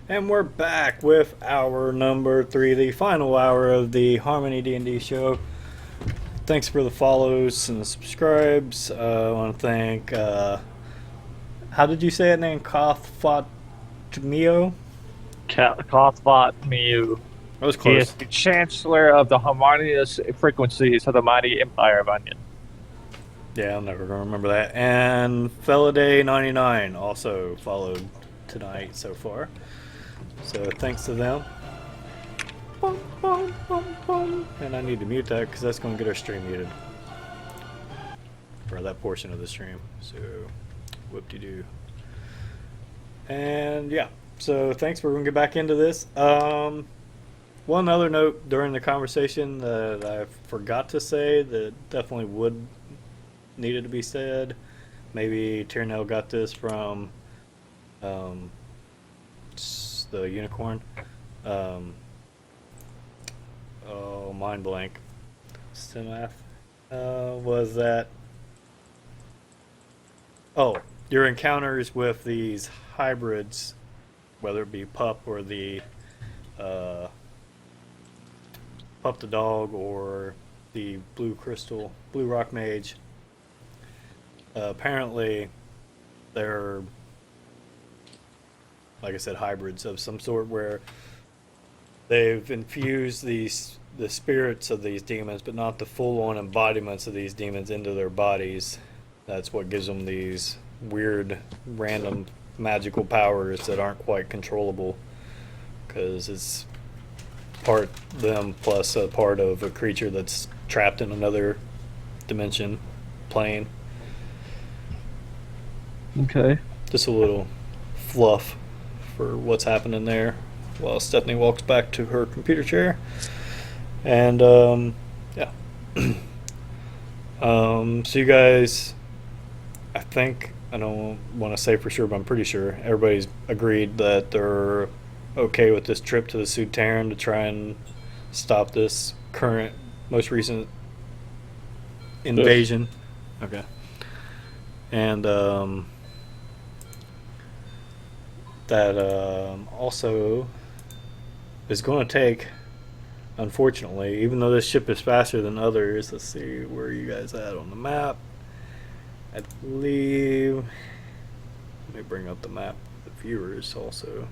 And we're back with hour number 3, the final hour of the Harmony D&D show. Thanks for the follows and the subscribes. I want to thank, how did you say it name? Kothfatmio? Kothbot Miu. That was He is close. the Chancellor of the Harmonious Frequencies of the Mighty Empire of Onion. Yeah, I'm never going to remember that. And Feladay99 also followed tonight so far. So thanks to them. Boom, boom, boom, boom. And I need to mute that because that's going to get our stream muted for that portion of the stream. So, whoop-de-doo. And yeah, so thanks. We're going to get back into this. One other note during the conversation that I forgot to say that definitely would needed to be said. Maybe Tyrnell got this from um, the unicorn. Um, oh, mind blank. Stimath. Was that? Oh, your encounters with these hybrids, whether it be pup or the uh, pup the dog or the blue rock mage. Apparently, they're, like I said, hybrids of some sort where they've infused the spirits of these demons, but not the full-on embodiments of these demons into their bodies. That's what gives them these weird, random magical powers that aren't quite controllable, because it's part them plus a part of a creature that's trapped in another dimension, plane. Okay. Just a little fluff for what's happening there while Stephanie walks back to her computer chair. And yeah. So you guys, I think, I don't want to say for sure, but I'm pretty sure everybody's agreed that they're okay with this trip to the Sudterran to try and stop this current, most recent Yes. invasion. Okay. And that also is going to take, unfortunately, even though this ship is faster than others. Let's see where you guys at on the map. I believe. Let me bring up the map. The viewers also.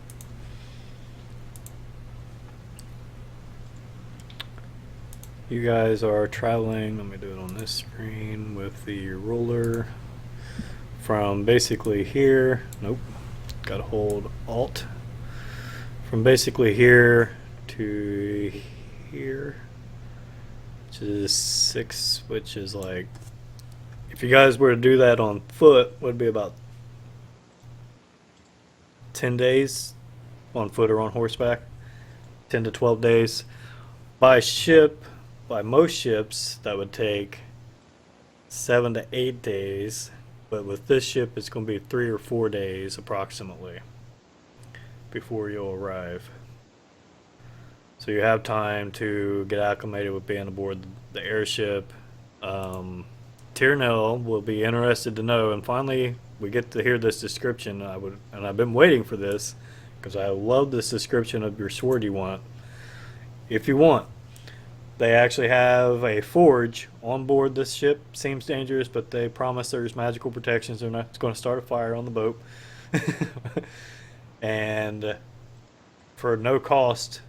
You guys are traveling. Let me do it on this screen with the ruler from basically here. Nope. Got to hold Alt. From basically here to here, which is 6, which is like, if you guys were to do that on foot, would be about 10 days on foot or on horseback. 10 to 12 days. By ship, by most ships, that would take 7 to 8 days. But with this ship, it's going to be 3 or 4 days approximately before you'll arrive. So you have time to get acclimated with being aboard the airship. Tyrnell will be interested to know, and finally we get to hear this description. And I've been waiting for this because I love this description of your sword you want. If you want, they actually have a forge on board this ship. Seems dangerous, but they promise there's magical protections. They're not going to start a fire on the boat. And for no cost,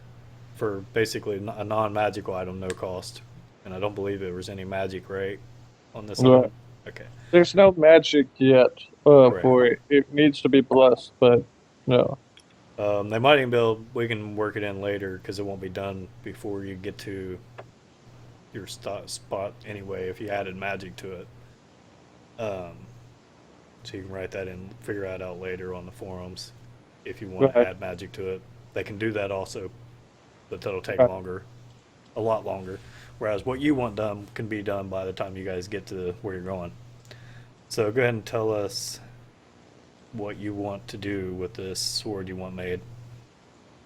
for basically a non-magical item, no cost. And I don't believe there was any magic, right, on this Right. item. Okay, There's no magic yet correct. for it. It needs to be blessed, but no. They might even be able. We can work it in later because it won't be done before you get to your spot anyway. If you added magic to it, um, so you can write that in, figure that out later on the forums. If you want to Right. add magic to it, they can do that also, but that'll take Right. longer, a lot longer. Whereas what you want done can be done by the time you guys get to where you're going. So go ahead and tell us what you want to do with this sword you want made.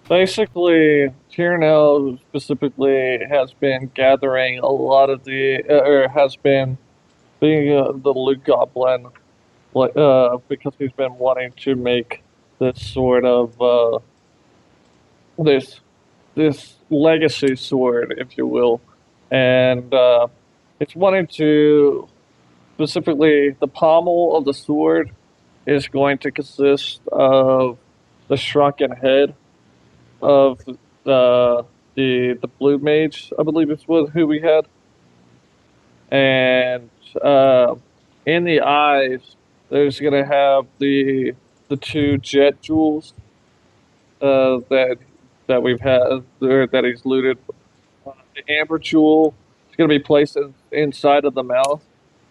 Basically, Tyrnell specifically has been gathering a lot of or has been being the Loot Goblin, like because he's been wanting to make this sort of this this legacy sword, if you will, and it's wanting to specifically the pommel of the sword is going to consist of the shrunken head of the blue mage, I believe it's what who we had, and uh, in the eyes, there's gonna have the two jet jewels that we've had or that he's looted. The amber jewel is gonna be placed inside of the mouth.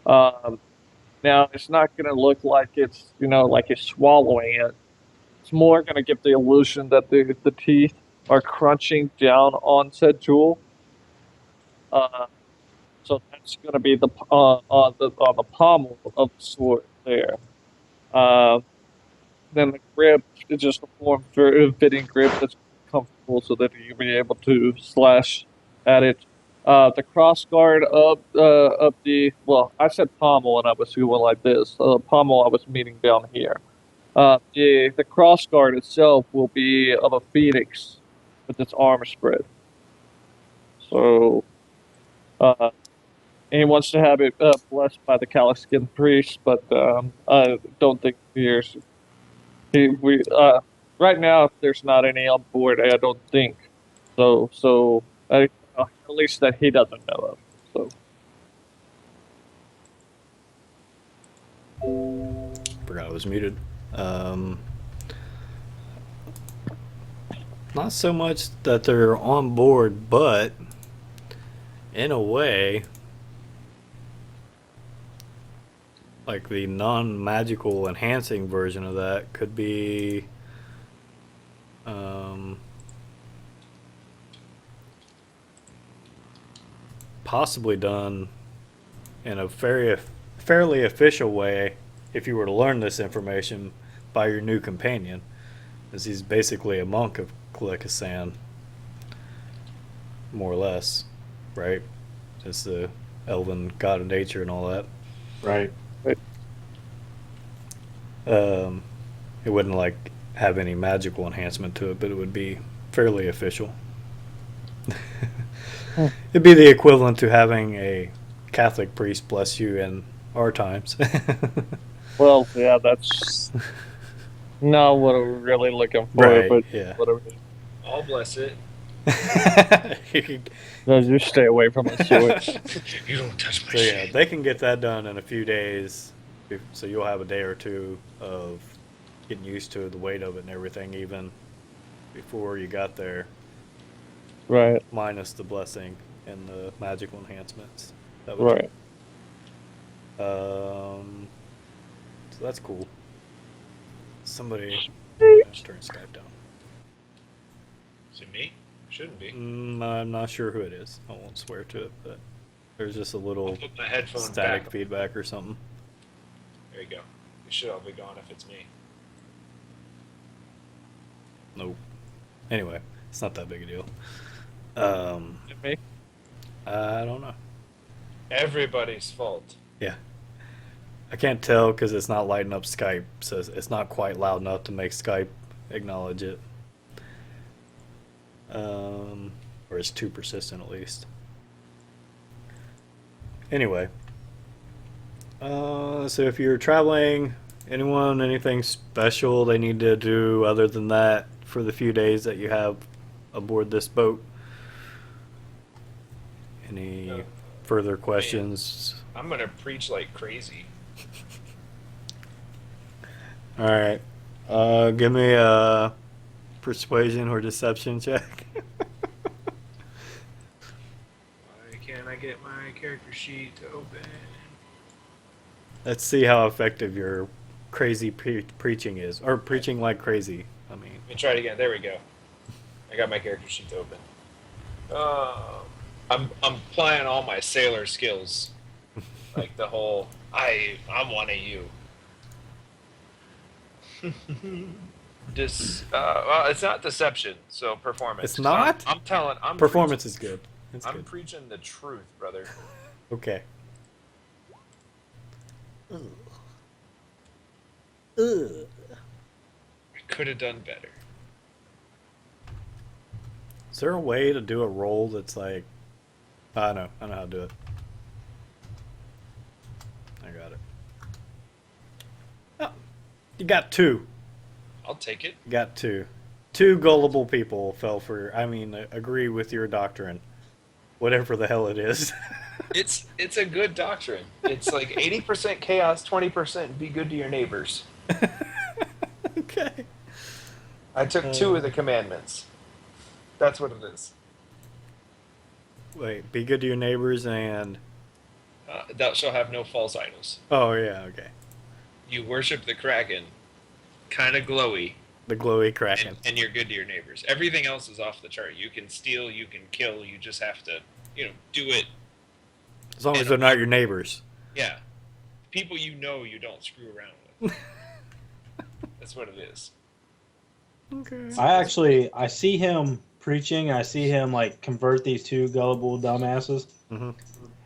Um, Now it's not gonna look like it's like he's swallowing it. It's more gonna give the illusion that the teeth are crunching down on said jewel. Uh, so that's gonna be on the pommel of the sword there. Uh, then the grip is just a form fitting grip that's comfortable so that you'll be able to slash at it. The cross guard of the well, I said pommel and I was going like this. Pommel I was meaning down here. The cross guard itself will be of a phoenix with its arms spread. So uh, and he wants to have it blessed by the Caliscan priest, but I don't think there's we right now there's not any on board. I don't think so. At least that he doesn't know of. So Forgot I was muted. Um, Not so much that they're on board, but in a way, like the non-magical enhancing version of that could be um, possibly done in a fairly official way if you were to learn this information by your new companion, as he's basically a monk of Kalikasan, more or less, right? It's the elven god of nature and all that. Right. It wouldn't like have any magical enhancement to it, but it would be fairly official. It'd be the equivalent to having a Catholic priest bless you in our times. well, yeah, that's not what we're really looking for, Right, but yeah. whatever. I'll bless it. No, you stay away from the sword. You don't touch my So yeah, shit. they can get that done in a few days. So you'll have a day or two of getting used to the weight of it and everything, even before you got there, Right, minus the blessing and the magical enhancements. That would right. So that's cool. Somebody let's turn Skype down. Is it me? Shouldn't be. I'm not sure who it is. I won't swear to it, but there's just a I'll little put my headphone static back. feedback or something. There you go. It should all be gone if it's me. Nope. Anyway, it's not that big a deal. Me? I don't know. Everybody's fault. Yeah. I can't tell because it's not lighting up Skype, so it's not quite loud enough to make Skype acknowledge it. Or it's too persistent at least. Anyway. So if you're traveling, anything special they need to do other than that for the few days that you have aboard this boat? Any No. further questions? I'm gonna preach like crazy. All right. Give me a persuasion or deception check. Why can't I get my character sheet to open? Let's see how effective your crazy preaching is, or preaching like crazy. I mean, Let me try it again. There we go. I got my character sheet to open. I'm applying all my sailor skills, like the whole I'm one of you. Well, it's not deception, so performance. It's not? I'm telling. performance is good. It's I'm good. preaching the truth, brother. Okay. I could have done better. Is there a way to do a roll that's like... I know how to do it. I got it. Oh, you got two. I'll take it. You got two. Two gullible people fell for, agree with your doctrine. Whatever the hell it is. It's a good doctrine. It's like 80% chaos, 20% be good to your neighbors. Okay. I took two of the commandments. That's what it is. Wait, be good to your neighbors and... Thou shalt have no false idols. Oh, yeah, okay. You worship the Kraken, kind of glowy, The glowy kraken. and you're good to your neighbors. Everything else is off the chart. You can steal, you can kill, you just have to, do it. As long as they're not your neighbors. Yeah. People you don't screw around with. That's what it is. Okay. I see him preaching. I see him like convert these two gullible dumbasses, Mm-hmm.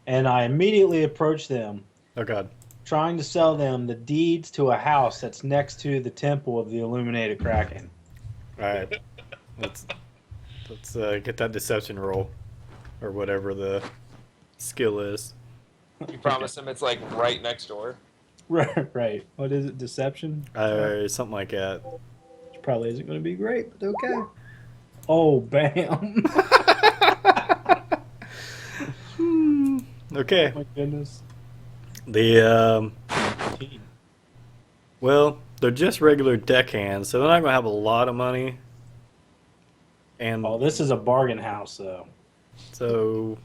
and I immediately approach them, Oh, God. trying to sell them the deeds to a house that's next to the temple of the illuminated Kraken. All right. Let's get that deception roll. Or whatever the skill is. You promise them it's like right next door. Right. What is it? Deception? Something like that. Which probably isn't going to be great, but okay. Oh, bam! Okay. Oh my goodness. The well, they're just regular deckhands, so they're not gonna have a lot of money. And Oh, this is a bargain house, though. so,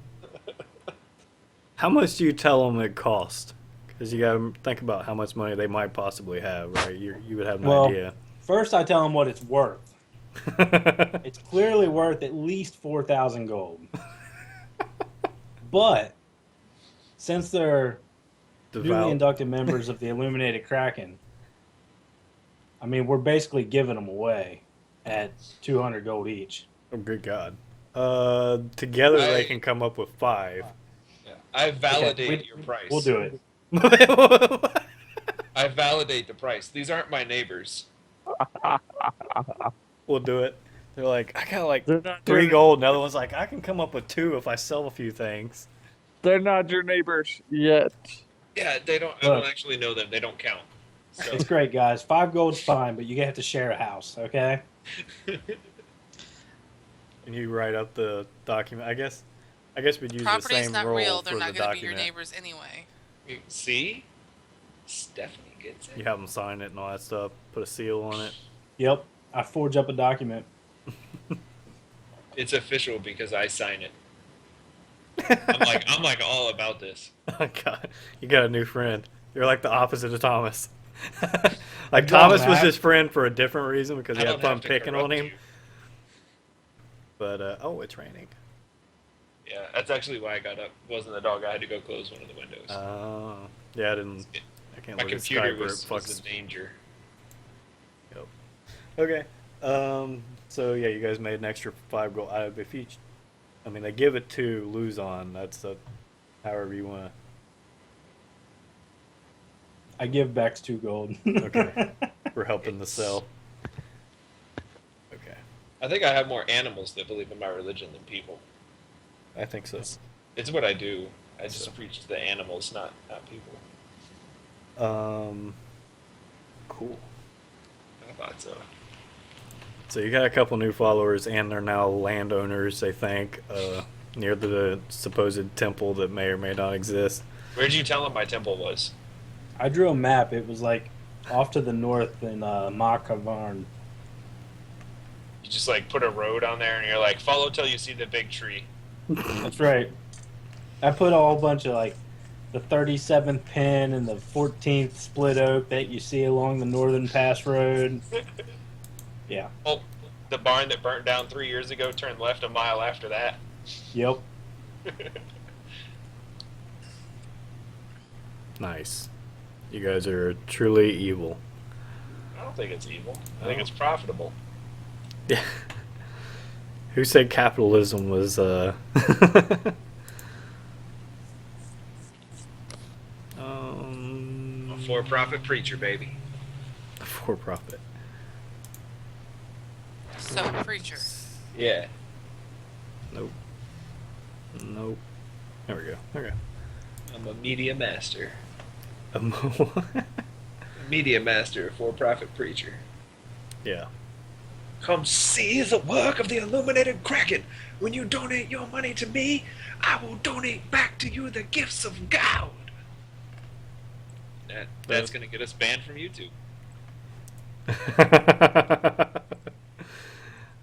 how much do you tell them it cost? Because you gotta think about how much money they might possibly have, right? You would have an idea. First, I tell them what it's worth. It's clearly worth at least 4,000 gold. But since they're newly Devout. inducted members of the Illuminated Kraken, I mean, we're basically giving them away at 200 gold each. Oh, good God. Together they can come up with 5. Yeah. I validate Okay, your price. We'll do it. I validate the price. These aren't my neighbors. We'll do it. They're like, I got like They're not 3 your- gold. And the other one's like, I can come up with 2 if I sell a few things. They're not your neighbors yet. Yeah, they don't. I don't actually know them. They don't count. So It's great, guys. 5 gold's fine, but you have to share a house, okay? And you write up the document. I guess we'd use the Property's same not role real. for They're the not going to be your document. neighbors anyway. see, Stephanie gets You it. have them sign it and all that stuff. Put a seal on it. Yep. I forge up a document. It's official because I sign it. I'm like all about this. Oh God, you got a new friend. You're like the opposite of Thomas. Like Go on, Thomas was Matt. his friend for a different reason because he I had don't fun have to picking on corrupt him. you. But oh, it's raining. Yeah, that's actually why I got up. It wasn't the dog. I had to go close one of the windows. Yeah, I didn't. I can't My look at computer Skype where it was fucks. in danger. Okay. So yeah, you guys made an extra 5 gold. If each, I mean, they give it to lose on. That's however you want I give Bex 2 gold. Okay. for helping the sell. Okay, I think I have more animals that believe in my religion than people. I think so. It's what I do. I just So- preach to the animals, not people. Cool. I thought so. So you got a couple new followers, and they're now landowners. They think near the supposed temple that may or may not exist. Where'd you tell them my temple was? I drew a map. It was like off to the north in Makavarn. You just like put a road on there, and you're like, follow till you see the big tree. That's right. I put a whole bunch of like the 37th pin and the 14th split oak that you see along the Northern Pass Road. Yeah. Oh, the barn that burnt down 3 years ago turned left a mile after that. Yep. Nice. You guys are truly evil. I don't think it's evil. I think it's profitable. Yeah. Who said capitalism was a For-profit preacher, baby. for profit? So, preacher. Yeah. Nope. Nope. There we go. Okay. I'm a media master. A Media master, for-profit preacher. yeah. Come see the work of the illuminated Kraken. When you donate your money to me, I will donate back to you the gifts of God. That's going to get us banned from YouTube.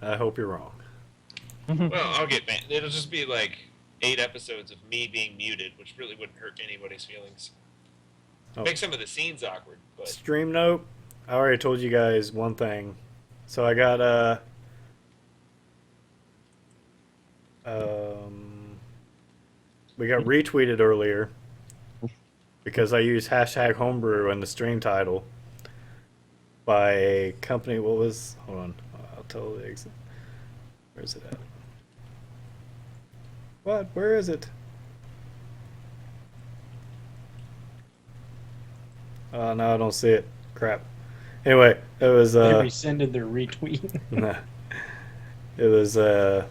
I hope you're wrong. Well, I'll get banned. It'll just be like 8 episodes of me being muted, which really wouldn't hurt anybody's feelings. Oh. Make some of the scenes awkward, but Stream note. I already told you guys one thing. So I got we got retweeted earlier because I used hashtag homebrew in the stream title by a company. What was? Hold on, I'll tell the exit. Where's it at? What? Where is it? Oh no, I don't see it. Crap. Anyway, it was They rescinded their retweet. nah. It was a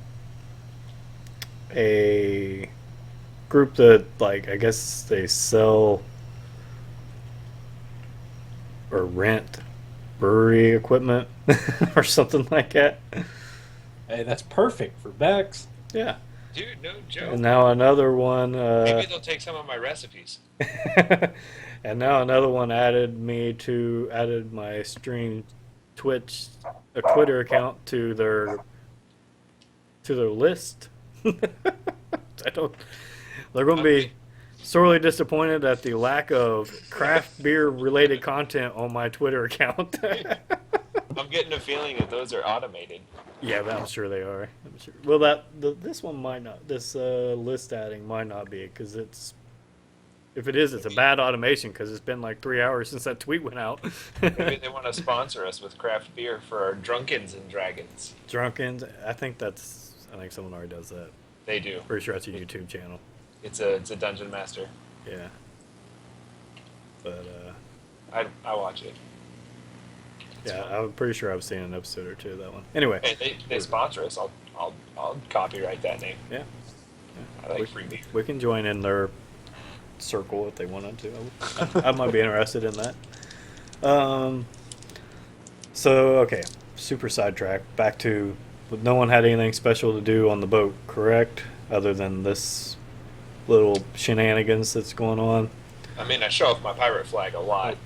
group that, like, I guess they sell or rent brewery equipment or something like that. Hey, that's perfect for Bex. Yeah. dude, no joke. And now another one. Maybe they'll take some of my recipes. And now another one added my stream Twitch a Twitter account to their list. I don't. They're going to be sorely disappointed at the lack of craft beer related content on my Twitter account. I'm getting a feeling that those are automated. Yeah, but I'm sure they are. I'm sure. Well, this one might not. This list adding might not be because it's. If it is, it's a bad automation because it's been like 3 hours since that tweet went out. Maybe they want to sponsor us with craft beer for our Drunkens and Dragons. Drunkens. I think someone already does that. They do. Pretty sure it's a YouTube channel. It's a dungeon master. Yeah. But I watch it. It's yeah, fun. I'm pretty sure I've seen an episode or two of that one. Anyway. Hey, they sponsor us. I'll copyright that name. Yeah. I like free beer. We can join in their circle if they wanted to. I might be interested in that. So okay, super sidetrack. Back to no one had anything special to do on the boat, correct? Other than this little shenanigans that's going on. I mean, I show off my pirate flag a lot.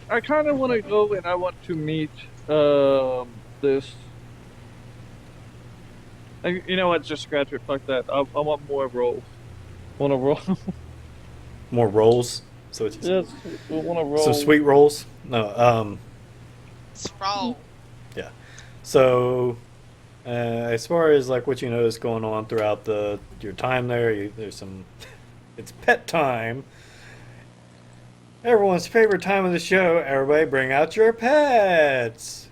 I kind of want to go and I want to meet this. You know what? Just scratch it. Fuck that. I want more rolls. Want to roll? More rolls. So what you said? Yes, I want to roll. Some sweet rolls. No. Scroll. Yeah. So, as far as like what you notice going on throughout your time there, there's some. It's pet time. Everyone's favorite time of the show. Everybody, bring out your pets.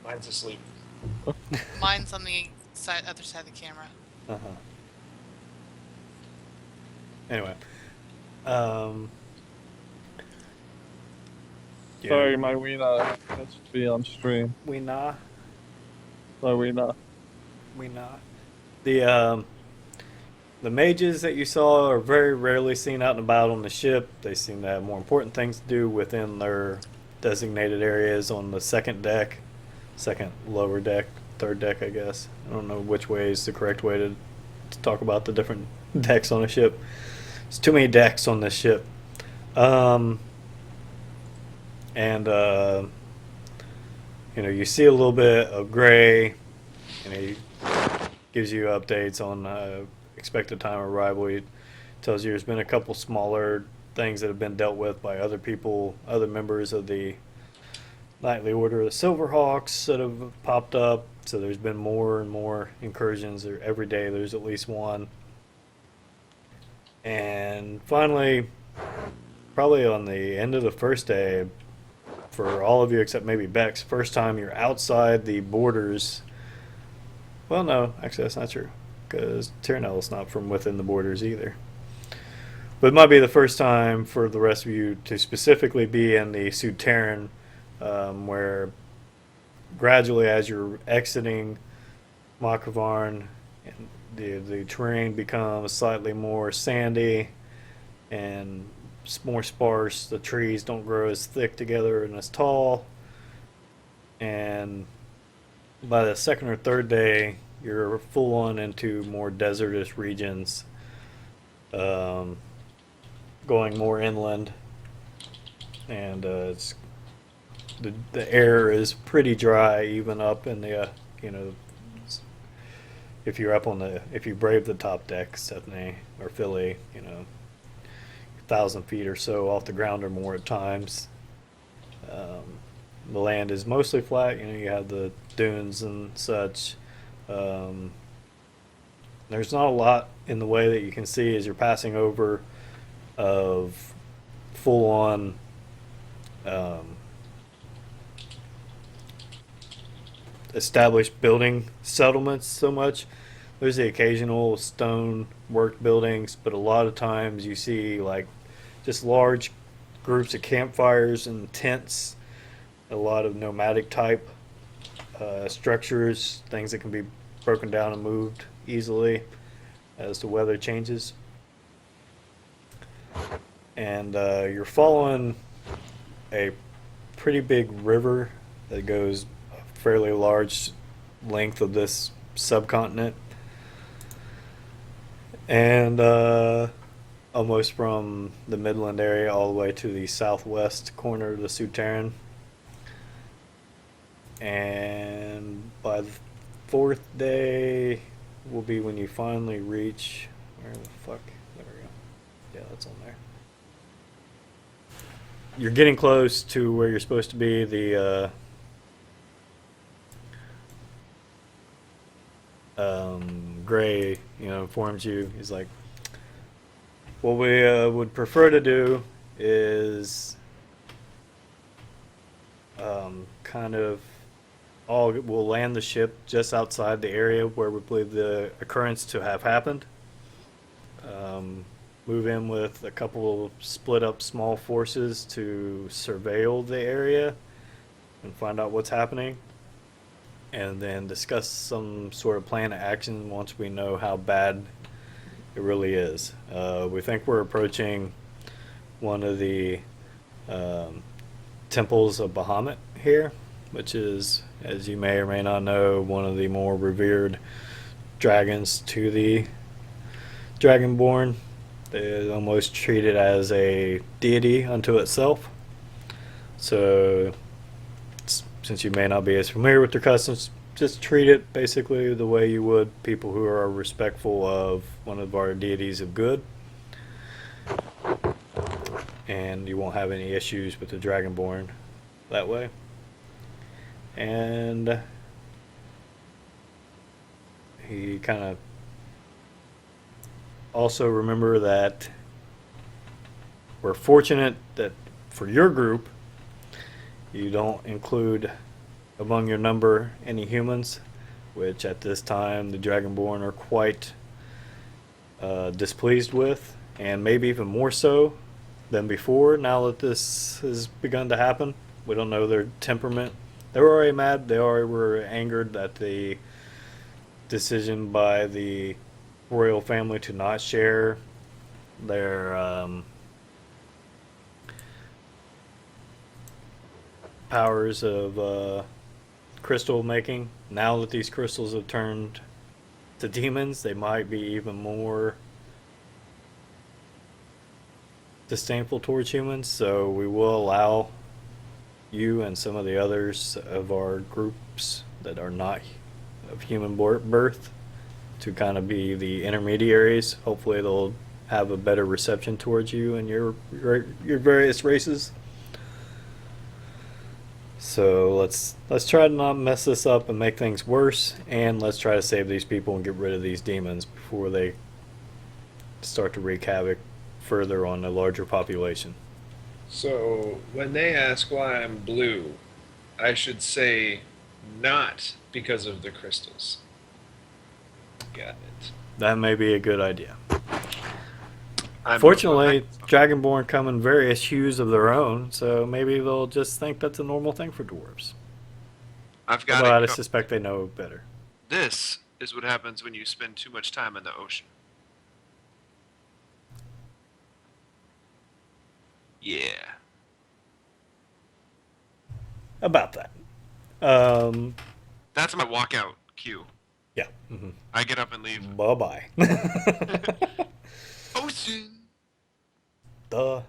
Mine's asleep. Mine's on the other side of the camera. Uh huh. Anyway. Yeah. Sorry, my Weena has to be on stream. We nah. My Weena. We not. The mages that you saw are very rarely seen out and about on the ship. They seem to have more important things to do within their designated areas on the second deck, second lower deck, third deck, I guess. I don't know which way is the correct way to talk about the different decks on a ship. There's too many decks on this ship. You see a little bit of Gray, and he gives you updates on expected time of arrival. He tells you there's been a couple smaller things that have been dealt with by other people, other members of the Nightly Order of the Silverhawks that have popped up. So there's been more and more incursions. Every day there's at least one. And finally, probably on the end of the first day, for all of you except maybe Bex, first time you're outside the borders. Well, no, actually that's not true, because Tyrnell's not from within the borders either. But it might be the first time for the rest of you to specifically be in the Souterran, where gradually as you're exiting Makravarn and the terrain becomes slightly more sandy and more sparse. The trees don't grow as thick together and as tall. And by the second or third day, you're full on into more desertous regions, um, going more inland, and it's the air is pretty dry, even up in the if you're up on if you brave the top deck, Stephanie or Philly, 1,000 feet or so off the ground or more at times. The land is mostly flat. You have the dunes and such. There's not a lot in the way that you can see as you're passing over of full on established building settlements so much. There's the occasional stone work buildings, but a lot of times you see like just large groups of campfires and tents, a lot of nomadic type structures, things that can be broken down and moved easily as the weather changes. And you're following a pretty big river that goes a fairly large length of this subcontinent. And almost from the Midland area all the way to the southwest corner of the Souterrain. And by the fourth day will be when you finally reach, where the fuck, there we go. Yeah, that's on there. You're getting close to where you're supposed to be. The Gray, informs you. He's like, what we would prefer to do is kind of we'll land the ship just outside the area where we believe the occurrence to have happened. Move in with a couple split up small forces to surveil the area and find out what's happening, and then discuss some sort of plan of action once we know how bad it really is. We think we're approaching one of the temples of Bahamut here, which is, as you may or may not know, one of the more revered dragons to the Dragonborn. They almost treat it as a deity unto itself. So, since you may not be as familiar with their customs, just treat it basically the way you would people who are respectful of one of our deities of good. And you won't have any issues with the Dragonborn that way. And he kind of also remember that we're fortunate that for your group you don't include among your number any humans, which at this time the Dragonborn are quite displeased with, and maybe even more so than before now that this has begun to happen. We don't know their temperament. They were already mad. They already were angered at the decision by the royal family to not share their powers of crystal making. Now that these crystals have turned to demons, they might be even more disdainful towards humans. So we will allow you and some of the others of our groups that are not of human birth to kind of be the intermediaries. Hopefully they'll have a better reception towards you and your various races. So let's try to not mess this up and make things worse, and let's try to save these people and get rid of these demons before they start to wreak havoc further on a larger population. So when they ask why I'm blue, I should say not because of the crystals. Got it. That may be a good idea. I'm Fortunately, Dragonborn come in various hues of their own, so maybe they'll just think that's a normal thing for dwarves. I've got Although I it. suspect they know better. This is what happens when you spend too much time in the ocean. Yeah. About that. Um, That's my walkout cue. yeah. Hmm. I get up and leave. Bye-bye. Ocean! Duh.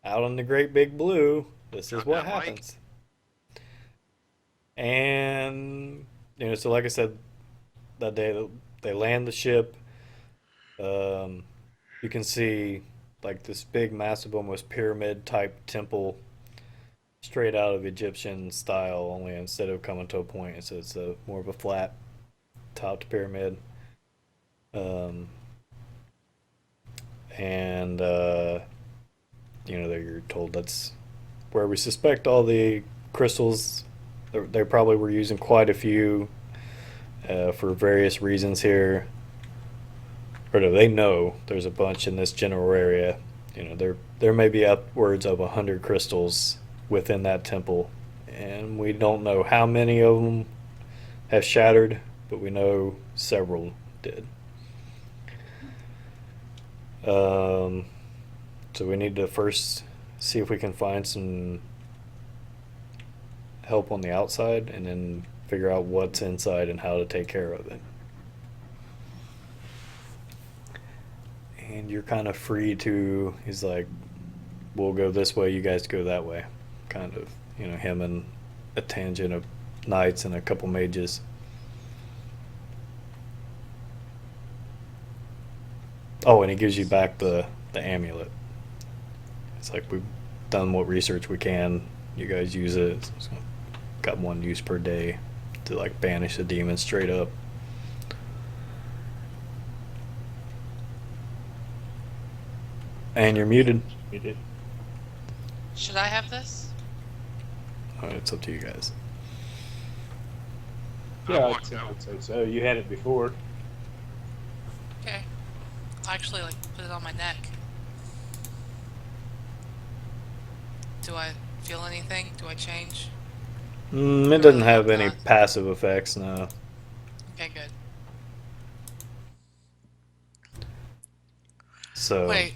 Out on the great big blue, this is Drop what that mic. happens. And, so like I said, that day they land the ship. You can see like this big, massive, almost pyramid type temple straight out of Egyptian style, only instead of coming to a point, it's a more of a flat topped pyramid. Um, and you're told that's where we suspect all the crystals. They probably were using quite a few for various reasons here. Or no, they know there's a bunch in this general area. There may be upwards of 100 crystals within that temple, and we don't know how many of them have shattered, but we know several did. So we need to first see if we can find some help on the outside, and then figure out what's inside and how to take care of it. And you're kind of free to, he's like, we'll go this way, you guys go that way. Kind of, him and a tangent of knights and a couple mages. Oh, and he gives you back the amulet. It's like, we've done what research we can. You guys use it. It's got one use per day to like banish the demon straight up. And you're muted. Muted. Should I have this? It's up to you guys. I Yeah, walked out. I'd say so. You had it before. Okay. I'll actually put it on my neck. Do I feel anything? Do I change? It doesn't have any Not. passive effects, no. Okay, good. So Wait.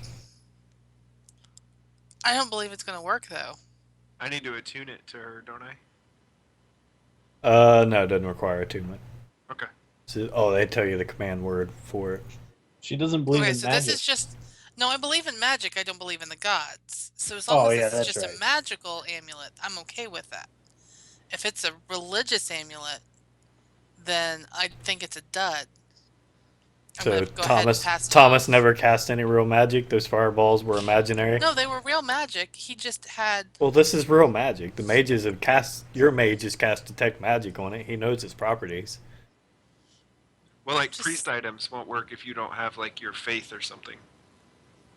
I don't believe it's gonna work though. I need to attune it to her, don't I? no, it doesn't require attunement. Okay. So, they tell you the command word for it. She doesn't believe Okay, in so magic. this is just. No, I believe in magic. I don't believe in the gods. So as long Oh, as yeah, it's that's just right. a magical amulet, I'm okay with that. If it's a religious amulet, then I think it's a dud. I'm So gonna go ahead and pass it Thomas off. never cast any real magic. Those fireballs were imaginary. No, they were real magic. He just had. Well, this is real magic. The mages have cast. Your mage has cast detect magic on it. He knows its properties. Well, like Just- priest items won't work if you don't have like your faith or something.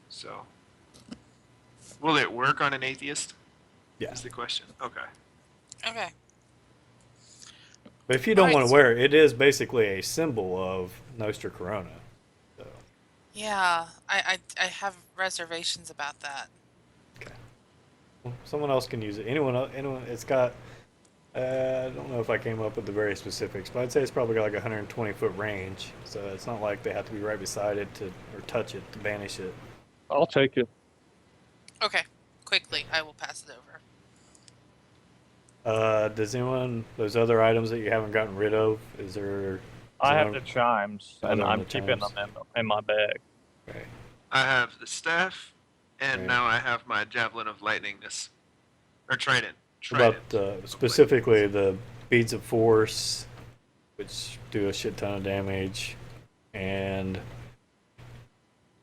So, will it work on an atheist? Yeah. Is the question. Okay. Okay. But if you don't Alright, want to so- wear it, it is basically a symbol of Nostra Corona. So, Yeah, I have reservations about that. okay. Well, someone else can use it. Anyone? It's got. I don't know if I came up with the very specifics, but I'd say it's probably got like a 120-foot range. So it's not like they have to be right beside it or touch it to banish it. I'll take it. Okay, quickly, I will pass it over. Does anyone those other items that you haven't gotten rid of? Is there? I have anyone- the chimes, I and know I'm the keeping chimes. them in my bag. Right. I have the staff, and Right. now I have my javelin of lightningness, or trident. What about specifically the beads of force, which do a shit ton of damage, and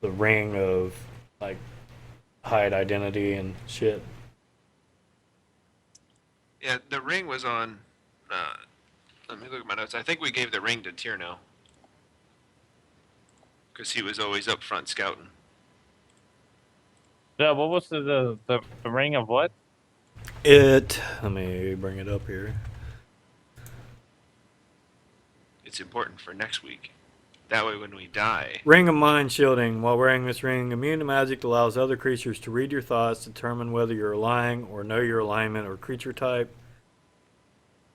the ring of like hide identity and shit. Yeah, the ring was on. Let me look at my notes. I think we gave the ring to Tierno because he was always up front scouting. Yeah, what was the ring of what? Let me bring it up here. It's important for next week. That way, when we die, Ring of mind shielding. While wearing this ring, immune to magic allows other creatures to read your thoughts, determine whether you're lying or know your alignment or creature type.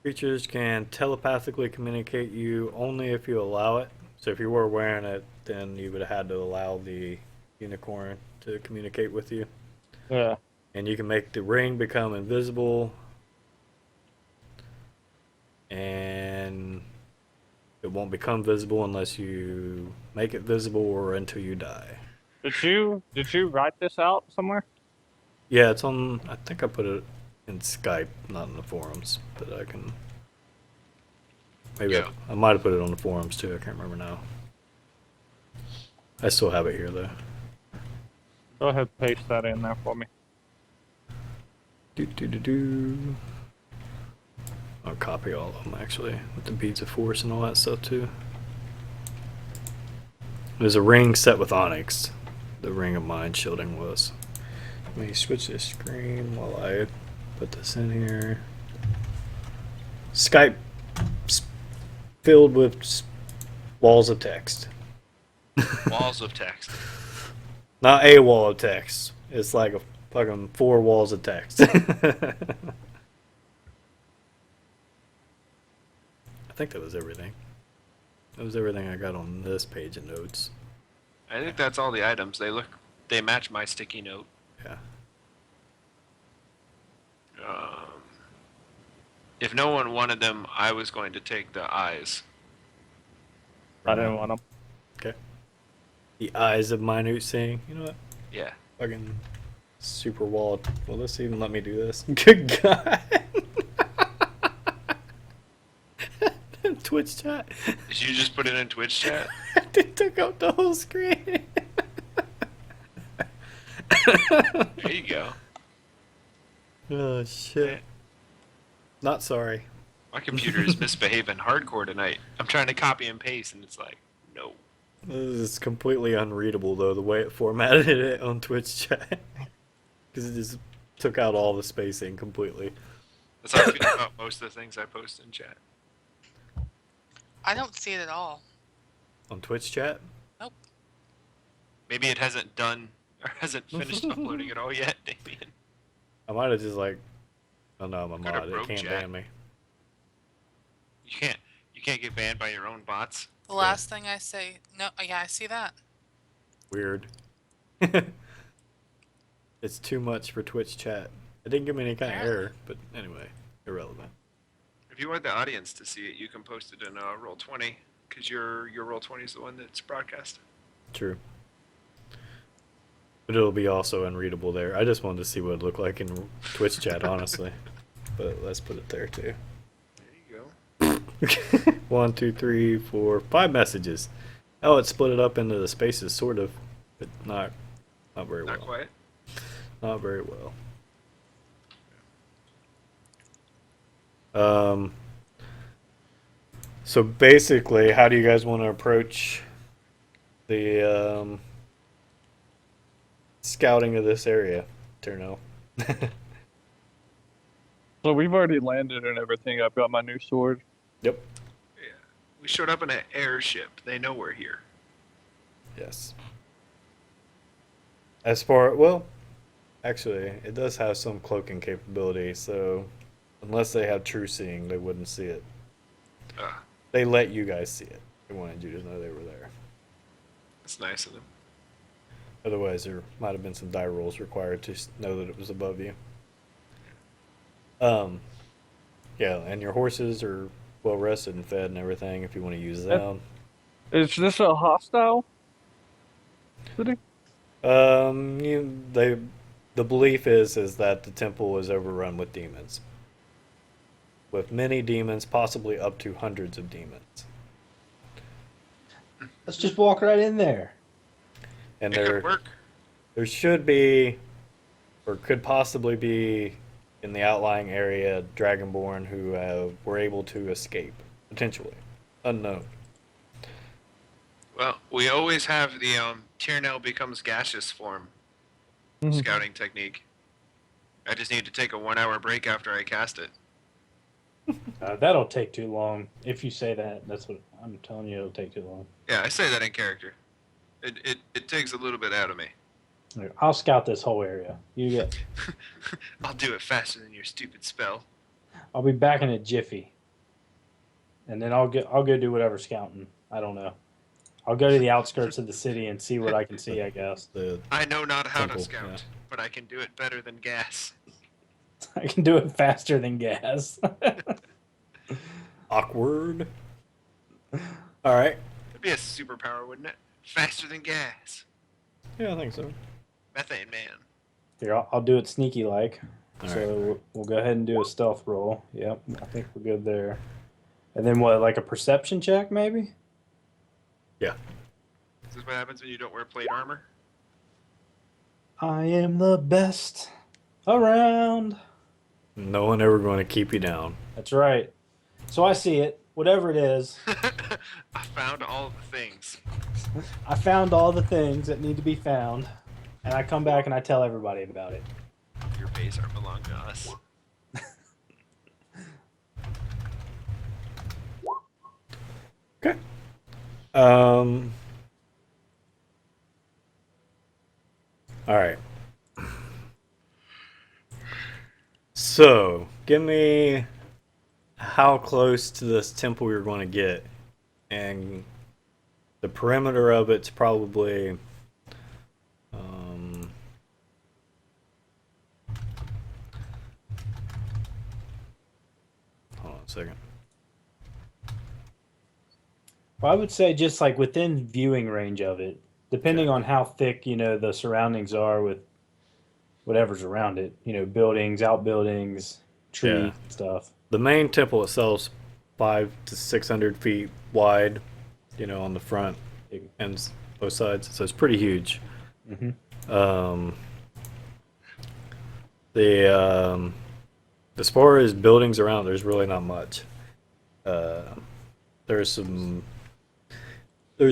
Creatures can telepathically communicate you only if you allow it. So if you were wearing it, then you would have had to allow the unicorn to communicate with you. Yeah. And you can make the ring become invisible. And it won't become visible unless you make it visible or until you die. Did you write this out somewhere? Yeah, it's on. I think I put it in Skype, not in the forums, but I can. Maybe Yeah. I might have put it on the forums too. I can't remember now. I still have it here though. Go ahead, paste that in there for me. Do do do do. I'll copy all of them actually with the beads of force and all that stuff too. There's a ring set with onyx. The ring of mind shielding was. Let me switch this screen while I put this in here. Skype filled with walls of text. Walls of text. Not a wall of text. It's like a fucking 4 walls of text. I think that was everything. That was everything I got on this page of notes. I think that's all the items. They match my sticky note. Yeah. If no one wanted them, I was going to take the eyes. I didn't want them. Okay. The eyes of minute seeing. You know what? Yeah. Fucking super wall. Will this even let me do this? Good God. Twitch chat. Did you just put it in Twitch chat? They took out the whole screen. There you go. Oh shit. Not sorry. My computer is misbehaving hardcore tonight. I'm trying to copy and paste, and it's like, no. This is completely unreadable though, the way it formatted it on Twitch chat. Because it just took out all the spacing completely. That's how I feel about most of the things I post in chat. I don't see it at all. On Twitch chat? Nope. Maybe it hasn't done or hasn't finished uploading it all yet, Damien. I might have just like, oh no, I'm a Coulda mod. It broke can't chat. ban me. You can't get banned by your own bots. The last thing I say, no, yeah, I see that. Weird. It's too much for Twitch chat. It didn't give me any kind of Apparently. error, but anyway, irrelevant. If you want the audience to see it, you can post it in Roll20, because your Roll20 is the one that's broadcast. True. But it'll be also unreadable there. I just wanted to see what it looked like in Twitch chat, honestly. But let's put it there too. There you go. 1, 2, 3, 4, 5 messages. Oh, it split it up into the spaces, sort of, but not very well. Not quite. Not very well. So basically, how do you guys want to approach the scouting of this area, Turno? So we've already landed and everything. I've got my new sword. Yep. Yeah. We showed up in an airship. They know we're here. Yes. As far, well, actually, it does have some cloaking capability, so unless they have true seeing, they wouldn't see it. They let you guys see it. They wanted you to know they were there. That's nice of them. Otherwise, there might have been some die rolls required to know that it was above you. Yeah, and your horses are well rested and fed and everything if you want to use them. Is this a hostile city? The belief is that the temple is overrun with demons. With many demons, possibly up to hundreds of demons. Let's just walk right in there. And It could work. there should be, or could possibly be, in the outlying area, Dragonborn who were able to escape, potentially, unknown. Well, we always have the Tyrnell becomes gaseous form Mhm. scouting technique. I just need to take a 1-hour break after I cast it. That'll take too long. If you say that, that's what I'm telling you. It'll take too long. Yeah, I say that in character. It takes a little bit out of me. I'll scout this whole area. You get. I'll do it faster than your stupid spell. I'll be back in a jiffy. and then I'll go do whatever scouting. I don't know. I'll go to the outskirts of the city and see what I can see. I guess The I know not how temple, to scout, yeah. but I can do it better than gas. I can do it faster than gas. Awkward. All right. That'd be a superpower, wouldn't it? Faster than gas. Yeah, I think so. Methane man. Here, I'll do it sneaky like. All So right. we'll go ahead and do a stealth roll. Yep, I think we're good there. And then what, like a perception check, maybe? Yeah. Is this what happens when you don't wear plate armor? I am the best around. No one ever going to keep you down. That's right. So I see it, whatever it is. I found all the things. I found all the things that need to be found, and I come back and I tell everybody about it. Your base art belong to us. Okay. All right. So, give me how close to this temple you're going to get, and the perimeter of it's probably hold on a second. Well, I would say just like within viewing range of it, depending Okay. on how thick, the surroundings are with whatever's around it, buildings, outbuildings, trees, Yeah. and stuff. The main temple itself's 500 to 600 feet wide, on the front and both sides, so it's pretty huge. Mm-hmm. Um, the as far as buildings around, there's really not much. Uh, there's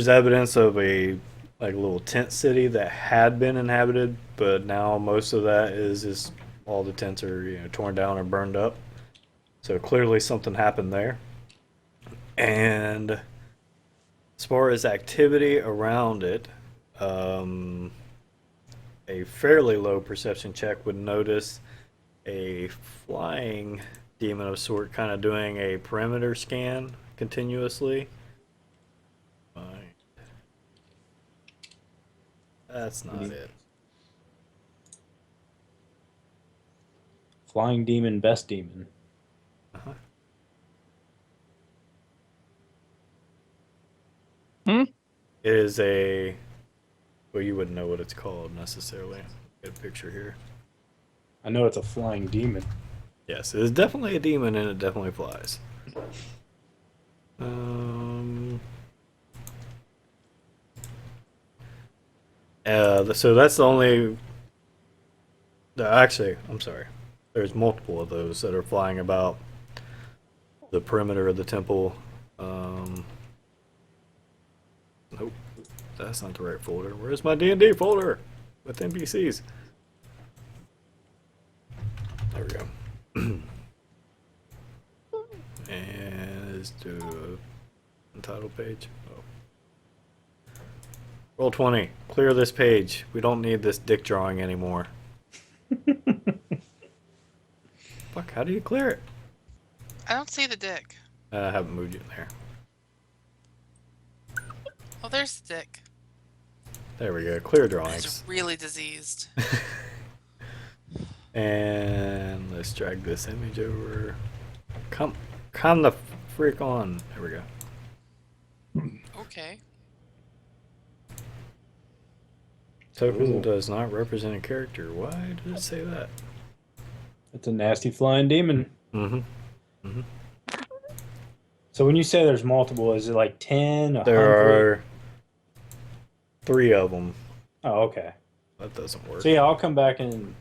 evidence of a little tent city that had been inhabited, but now most of that is just all the tents are torn down or burned up. So clearly something happened there. And as far as activity around it, a fairly low perception check would notice a flying demon of sort kind of doing a perimeter scan continuously. Fine. That's not it. Flying demon, best demon. Uh-huh. Hmm? It is a. Well, you wouldn't know what it's called necessarily. Get a picture here. I know it's a flying demon. Yes, it is definitely a demon and it definitely flies. So that's the only. Actually, I'm sorry. There's multiple of those that are flying about the perimeter of the temple. Nope, that's not the right folder. Where's my D&D folder with NPCs? There we go. And let's do a title page. Oh. Roll 20. Clear this page. We don't need this dick drawing anymore. Fuck, how do you clear it? I don't see the dick. I haven't moved you in there. Oh, there's the dick. There we go. Clear It's drawings. really diseased. And let's drag this image over. Come the freak on. There we go. Okay. Token Cool. does not represent a character. Why did it say that? It's a nasty flying demon. Mm-hmm. So when you say there's multiple, is it like 10, 100? There are 3 of them. Oh, okay. That doesn't work. So yeah, I'll come back and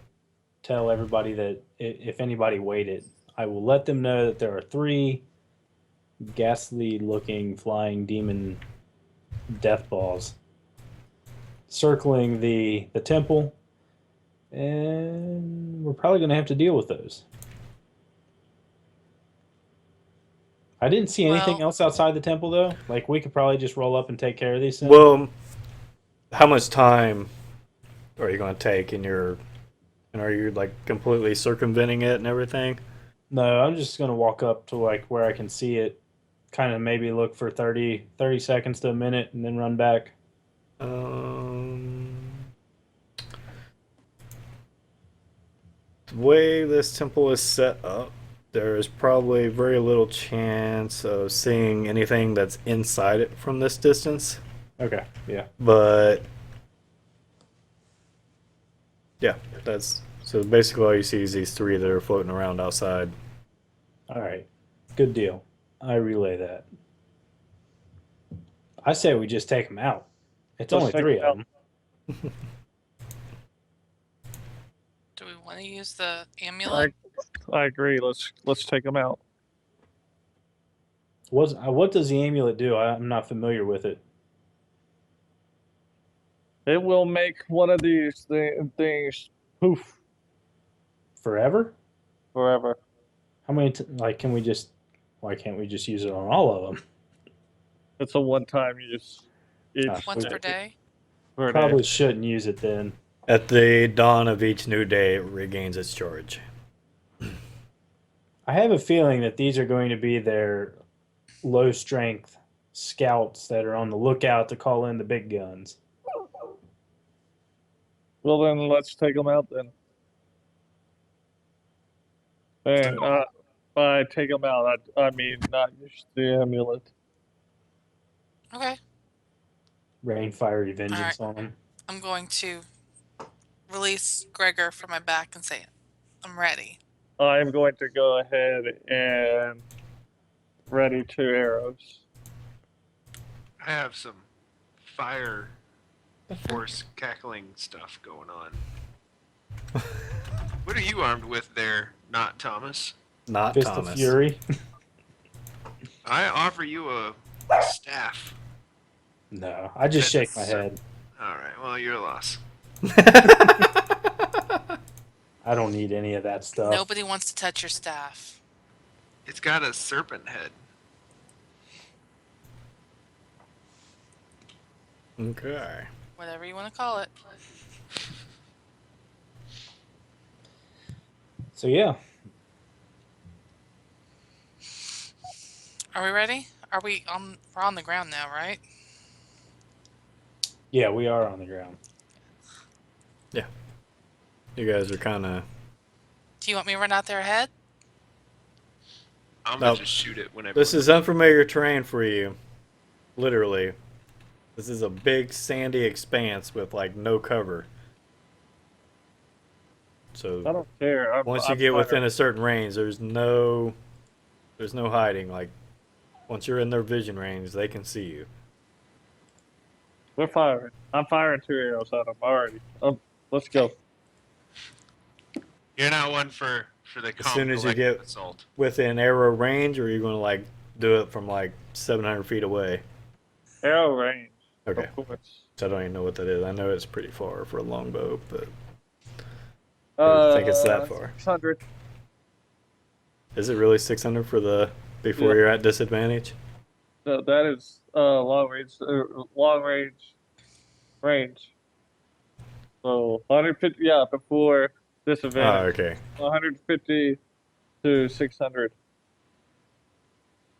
tell everybody that if anybody waited, I will let them know that there are 3 ghastly-looking flying demon death balls circling the temple, and we're probably going to have to deal with those. I didn't see anything Well- else outside the temple, though. Like, we could probably just roll up and take care of these things. Well, how much time are you going to take in your? And are you like completely circumventing it and everything? No, I'm just going to walk up to like where I can see it kind of maybe look for 30 seconds to a minute and then run back? The way this temple is set up, there is probably very little chance of seeing anything that's inside it from this distance. Okay, yeah. But yeah, that's so basically all you see is these three that are floating around outside. All right, good deal. I relay that. I say we just take them out. It's Let's only take three 'em of out. them. Do we want to use the amulet? I agree. Let's take them out. What does the amulet do? I'm not familiar with it. It will make one of these things poof Forever? forever. How many? Like, can we just? Why can't we just use it on all of them? It's a one-time use. Each Once we- per day? per day. Probably shouldn't use it then. At the dawn of each new day, it regains its charge. I have a feeling that these are going to be their low strength scouts that are on the lookout to call in the big guns. Well, then let's take them out then. And by take them out, I mean not use the amulet. Okay. Rain fiery vengeance on them. I'm going to release Gregor from my back and say, I'm ready. I'm going to go ahead and ready 2 arrows. I have some fire force cackling stuff going on. What are you armed with there, not Thomas? Not Fist Thomas. of Fury. I offer you a staff. No, I just shake my head. All right, well, you're a loss. I don't need any of that stuff. Nobody wants to touch your staff. It's got a serpent head. Okay. Whatever you want to call it. So yeah, Are we ready? We're on the ground now, right? yeah, we are on the ground. You guys are kind of. Do you want me to run out there ahead? I'm gonna Nope. just shoot it whenever. This is unfamiliar terrain for you. Literally. This is a big sandy expanse with like no cover. I So don't care. once you get within a certain range, there's no hiding. Like once you're in their vision range, they can see you. We're firing. I'm firing 2 arrows at them already. Let's go. You're not one for the As soon as you collective get assault. within arrow range, or are you going to like do it from like 700 feet away? Arrow range. Okay. Of course. So I don't even know what that is. I know it's pretty far for a longbow, but I think it's that far. 600. Is it really 600 for the before Yeah. you're at disadvantage? No, that is long range. Range. So 150. Yeah, before Oh, disadvantage. okay. 150 to 600.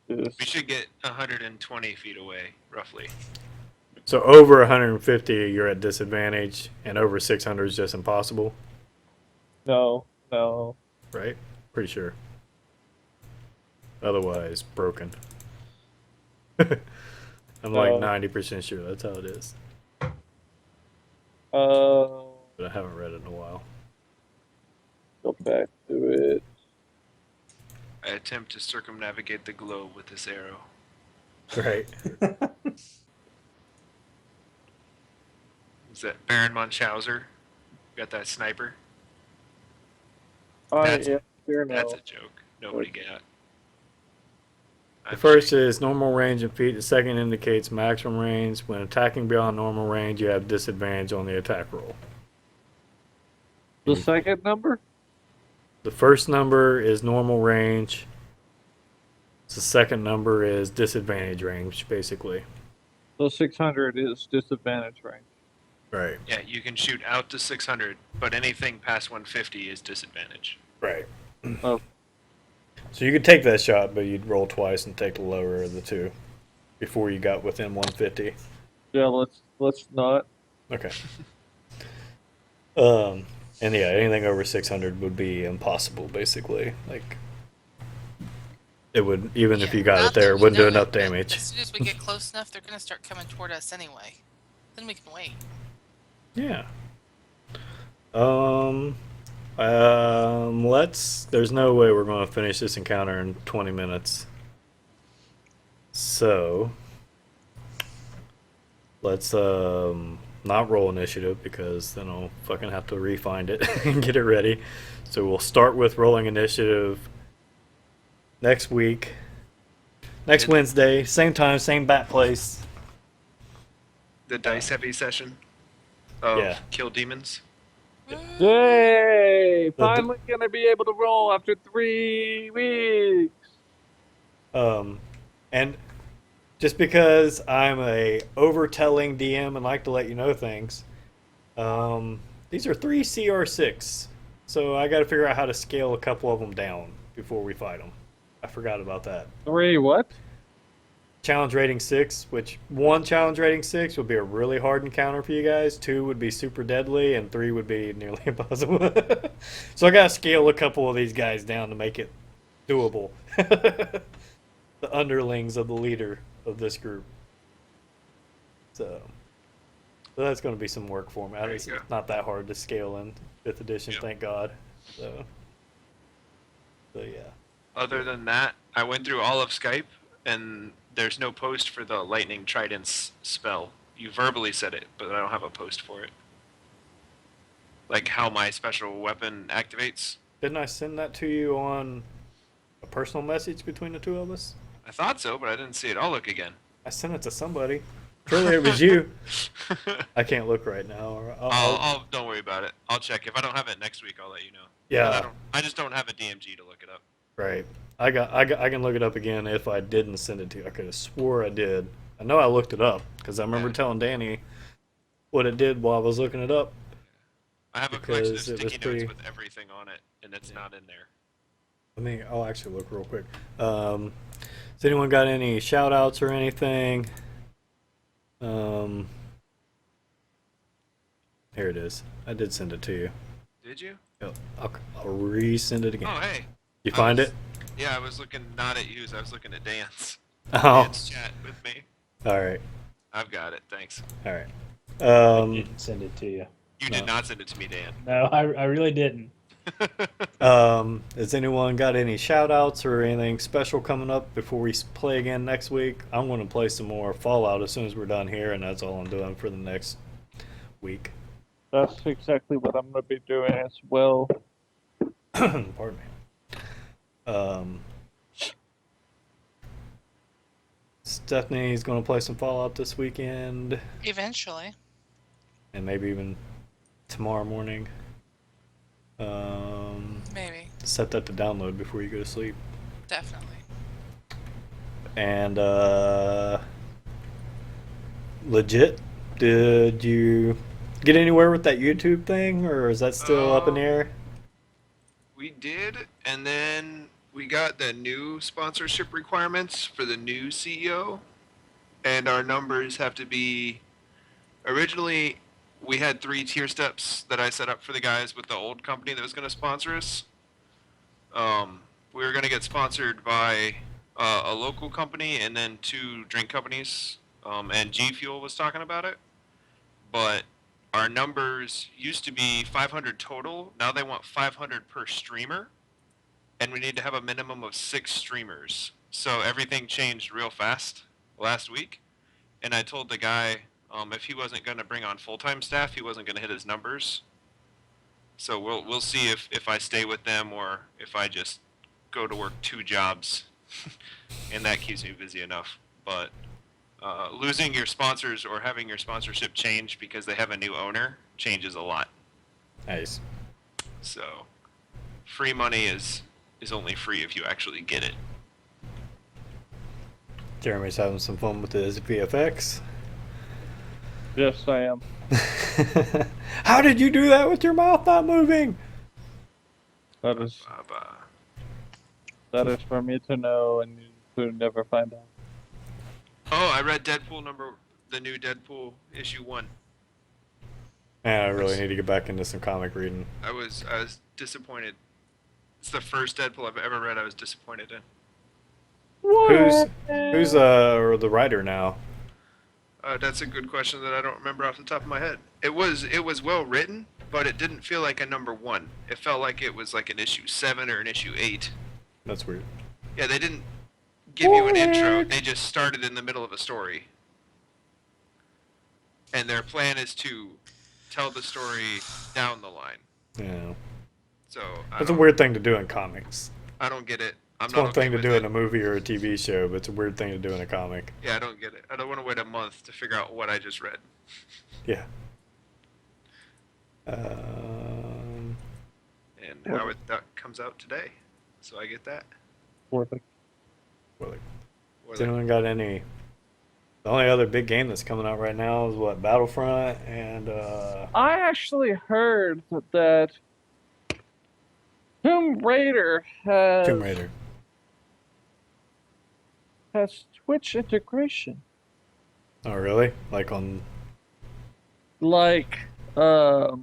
We should get 120 feet away, roughly. So over 150, you're at disadvantage, and over 600 is just impossible, No. right? Pretty sure. Otherwise, broken. I'm like 90% sure that's how it is, but I haven't read it in a while. Go back to it. I attempt to circumnavigate the globe with this arrow. Right. Is that Baron Munchausen? Got that sniper? All right, That's- yeah, here now. That's a joke. Nobody got. The first is normal range in feet. The second indicates maximum range. When attacking beyond normal range, you have disadvantage on the attack roll. The second number? The first number is normal range. The second number is disadvantage range, basically. So 600 is disadvantage range. Right. Yeah, you can shoot out to 600, but anything past 150 is disadvantage. Right. Oh. So you could take that shot, but you'd roll twice and take the lower of the two before you got within 150. Yeah, let's not. Okay. And yeah, anything over 600 would be impossible, basically. Like, it would, even if Yeah, you got it not there, that it we wouldn't do know enough it, but damage. as soon as we get close enough, they're gonna start coming toward us anyway. Then we can wait. Yeah. There's no way we're going to finish this encounter in 20 minutes. So, let's, not roll initiative because then I'll fucking have to refind it and get it ready. So we'll start with rolling initiative next week. Next Wednesday, same time, same bat place. The dice heavy session of Yeah. kill demons. Yay! Finally gonna be able to roll after 3 weeks. And just because I'm a overtelling DM and like to let you know things, these are 3 CR6, so I got to figure out how to scale a couple of them down before we fight them. I forgot about that. 3 what? Challenge rating 6, which 1 challenge rating 6 would be a really hard encounter for you guys. 2 would be super deadly, and 3 would be nearly impossible. So I got to scale a couple of these guys down to make it doable. The underlings of the leader of this group. So that's going to be some work for me. There you It's go. not that hard to scale in 5th edition, Yep. thank God. So yeah. Other than that, I went through all of Skype, and there's no post for the lightning trident spell. You verbally said it, but I don't have a post for it. Like how my special weapon activates. Didn't I send that to you on a personal message between the two of us? I thought so, but I didn't see it. I'll look again. I sent it to somebody. Surely it was you. I can't look right now. Or Don't worry about it. I'll check. If I don't have it next week, I'll let you know. Yeah. I just don't have a DMG to look it up. Right. I can look it up again if I didn't send it to you. I could have swore I did. I know I looked it up because I remember Yeah. telling Danny what it did while I was looking it up. I have a collection of Because it was sticky notes pretty- with everything on it, and it's not in there. I'll actually look real quick. Has anyone got any shout outs or anything? Here it is. I did send it to you. Did you? Yep. I'll resend it again. Oh, hey. You find was- it? Yeah, I was looking not at you, I was looking at Dan's. Oh, Dan's chat with me. all right. I've got it. Thanks. All right. I didn't send it to you. You No. did not send it to me, Dan. No, I really didn't. Has anyone got any shout outs or anything special coming up before we play again next week? I'm going to play some more Fallout as soon as we're done here, and that's all I'm doing for the next week. That's exactly what I'm gonna be doing as well. Pardon me. Stephanie's going to play some Fallout this weekend, Eventually. and maybe even tomorrow morning. Maybe. Set that to download before you go to sleep. Definitely. And legit, did you get anywhere with that YouTube thing, or is that still up in the air? We did, and then we got the new sponsorship requirements for the new CEO, and our numbers have to be. Originally, we had 3 tier steps that I set up for the guys with the old company that was going to sponsor us. We were going to get sponsored by a local company and then 2 drink companies, and G Fuel was talking about it. But our numbers used to be 500 total. Now they want 500 per streamer, and we need to have a minimum of 6 streamers. So everything changed real fast last week, and I told the guy if he wasn't going to bring on full-time staff, he wasn't going to hit his numbers. So we'll see if I stay with them or if I just go to work 2 jobs, and that keeps me busy enough. But losing your sponsors or having your sponsorship change because they have a new owner changes a lot. Nice. So free money is only free if you actually get it. Jeremy's having some fun with his VFX. Yes, I am. How did you do that with your mouth not moving? That is Baba. That is for me to know and you to never find out. Oh, I read the new Deadpool issue 1. Man, I really need to get back into some comic reading. I was disappointed. It's the first Deadpool I've ever read I was disappointed in. Who's the writer now? That's a good question that I don't remember off the top of my head. It was well written, but it didn't feel like a number 1. It felt like it was like an issue 7 or an issue 8. That's weird. Yeah, they didn't give you an intro. They just started in the middle of a story. And their plan is to tell the story down the line. Yeah. So That's a weird thing to do in comics. I don't get it. It's one thing to do in a movie or a TV show, but it's a weird thing to do in a comic. Yeah, I don't get it. I don't want to wait a month to figure out what I just read. Yeah. And that comes out today, so I get that. Perfect. Well, Or has anyone got any? The only other big game that's coming out right now is what, Battlefront and I actually heard that Tomb Raider Tomb Raider. has Twitch integration. Oh, really? Like on? Like, what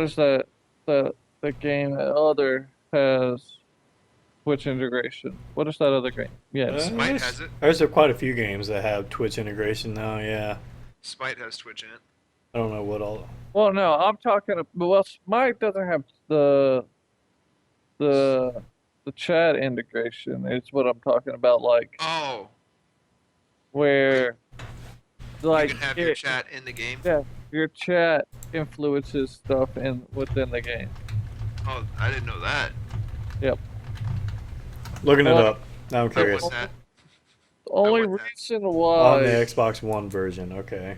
is that? The game that other has Twitch integration. What is that other game? Yes. Smite has it. There's quite a few games that have Twitch integration now. Yeah. Smite has Twitch in it. I don't know what all. Well, no, I'm talking. Well, Smite doesn't have the chat integration. It's what I'm talking about. Like Oh, where, like you can have your chat in the game. yeah, your chat influences stuff within the game. Oh, I didn't know that. Yep. Looking it Well, up. Now I'm I curious. want that. The only want that. reason On the why, Xbox One version. Okay.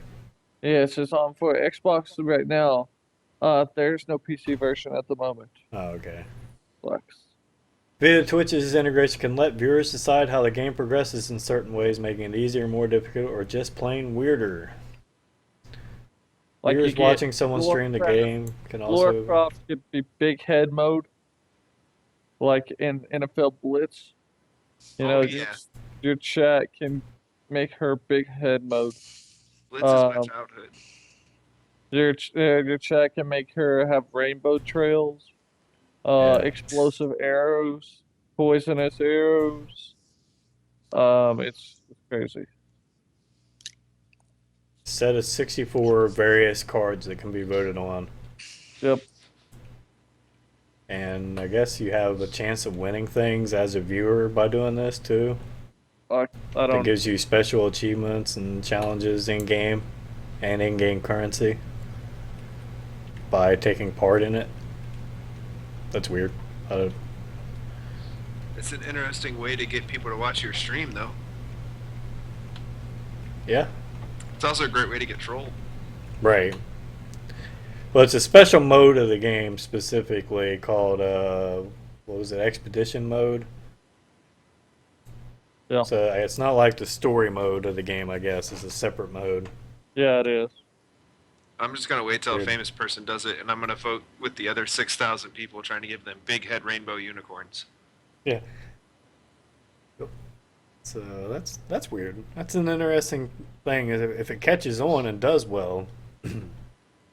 yeah, it's just on for Xbox right now. There's no PC version at the moment. Oh, okay. Flex. Via Twitch's integration can let viewers decide how the game progresses in certain ways, making it easier, more difficult, or just plain weirder. Like you Viewers get watching someone Lord stream the Croft- game can Lord also. Croft could be big head mode, like in NFL Blitz. You know, yeah. your chat can make her big head mode. Blitz is my Um, childhood. Your chat can make her have rainbow trails, Yeah. explosive arrows, poisonous arrows. It's crazy. Set of 64 various cards that can be voted on. Yep. And I guess you have a chance of winning things as a viewer by doing this too. I It don't. gives you special achievements and challenges in game and in game currency by taking part in it. That's weird. It's an interesting way to get people to watch your stream, though. Yeah, It's also a great way to get trolled. right. Well, it's a special mode of the game specifically called what was it, Expedition mode. Yeah. So it's not like the story mode of the game. I guess it's a separate mode. Yeah, it is. I'm just gonna wait till Weird. a famous person does it, and I'm gonna vote with the other 6,000 people trying to give them big head rainbow unicorns. Yeah. So that's weird. That's an interesting thing. If it catches on and does well,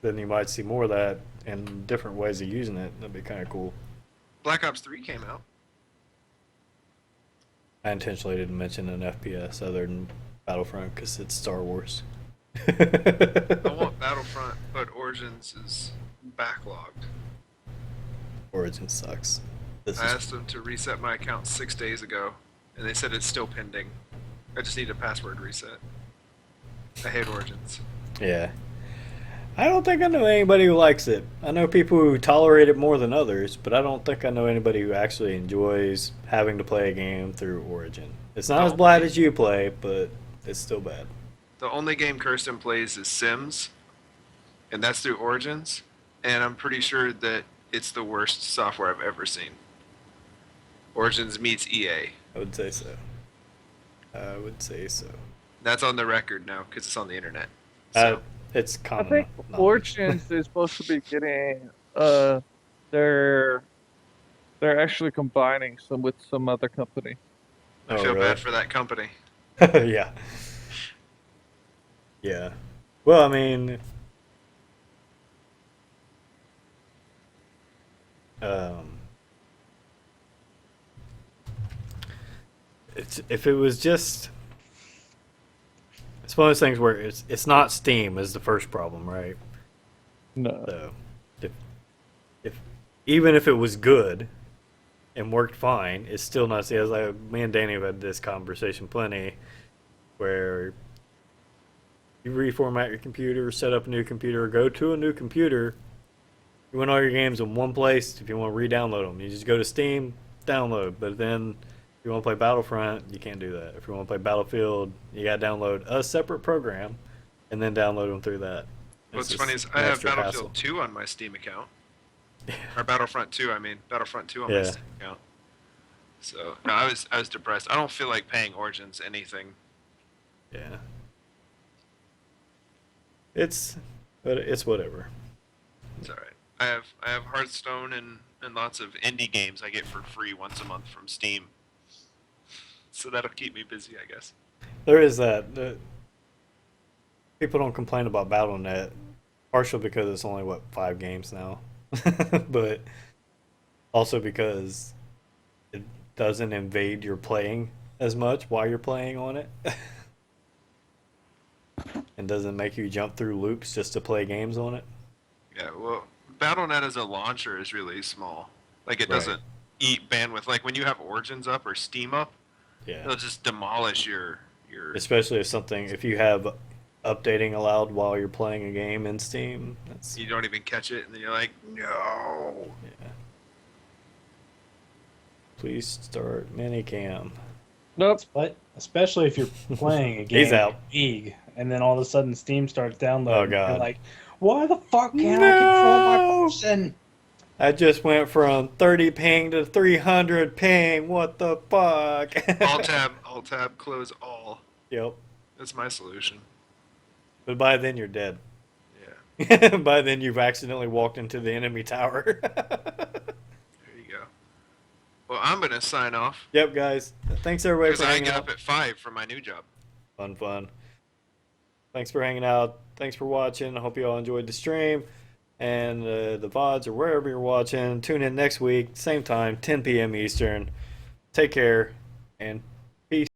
then you might see more of that and different ways of using it. That'd be kind of cool. Black Ops 3 came out. I intentionally didn't mention an FPS other than Battlefront because it's Star Wars. I want Battlefront, but Origins is backlogged. Origin sucks. This I is asked them to reset my account 6 days ago, and they said it's still pending. I just need a password reset. I hate Origins. yeah. I don't think I know anybody who likes it. I know people who tolerate it more than others, but I don't think I know anybody who actually enjoys having to play a game through Origin. It's not as bad as you play, but it's still bad. The only game Kirsten plays is Sims, and that's through Origins, and I'm pretty sure that it's the worst software I've ever seen. Origins meets EA. I would say so. I would say so. That's on the record now because it's on the internet. Uh, So, it's I common. think knowledge. Origins is supposed to be getting their They're actually combining some with some other company. I Oh, feel really? bad for that company. Yeah. Yeah. Well, I mean, um, if it was just, it's one of those things where it's not Steam is the first problem, right? No. So, if, if even if it was good and worked fine, it's still not. See, as me and Danny have had this conversation plenty, where you reformat your computer, set up a new computer, or go to a new computer. You want all your games in one place. If you want to re-download them, you just go to Steam, download. But then, if you want to play Battlefront, you can't do that. If you want to play Battlefield, you got to download a separate program, and then download them through that. What's It's funny just is an I have extra Battlefield hassle. 2 on my Steam account. Or Battlefront 2, I mean. Battlefront 2 on my Yeah. Steam account. So, no, I was depressed. I don't feel like paying Origins anything. Yeah. But it's whatever. It's alright. I have Hearthstone and lots of indie games I get for free once a month from Steam. So that'll keep me busy, I guess. There is that. People don't complain about BattleNet, partially because it's only what 5 games now, but also because it doesn't invade your playing as much while you're playing on it, and doesn't make you jump through loops just to play games on it. Yeah, well, BattleNet as a launcher is really small. Like it Right. doesn't eat bandwidth. Like when you have Origins up or Steam up, Yeah. it'll just demolish your Especially if you have updating allowed while you're playing a game in Steam. That's you don't even catch it and then you're like, no. yeah. Please start minicam. Nope. But especially if you're playing a game He's out. like League, and then all of a sudden Steam starts downloading. Oh, God. You're like, why the fuck can't I control my No! person? I just went from 30 ping to 300 ping. What the fuck? Alt tab, close all. Yep. That's my solution. But by then you're dead. Yeah, By then you've accidentally walked into the enemy tower. there you go. Well, I'm gonna sign off Yep, guys. Thanks everybody because for I hanging get out. up at 5 for my new job. Fun. Thanks for hanging out. Thanks for watching. I hope you all enjoyed the stream and the VODs or wherever you're watching. Tune in next week, same time, 10 p.m. Eastern. Take care and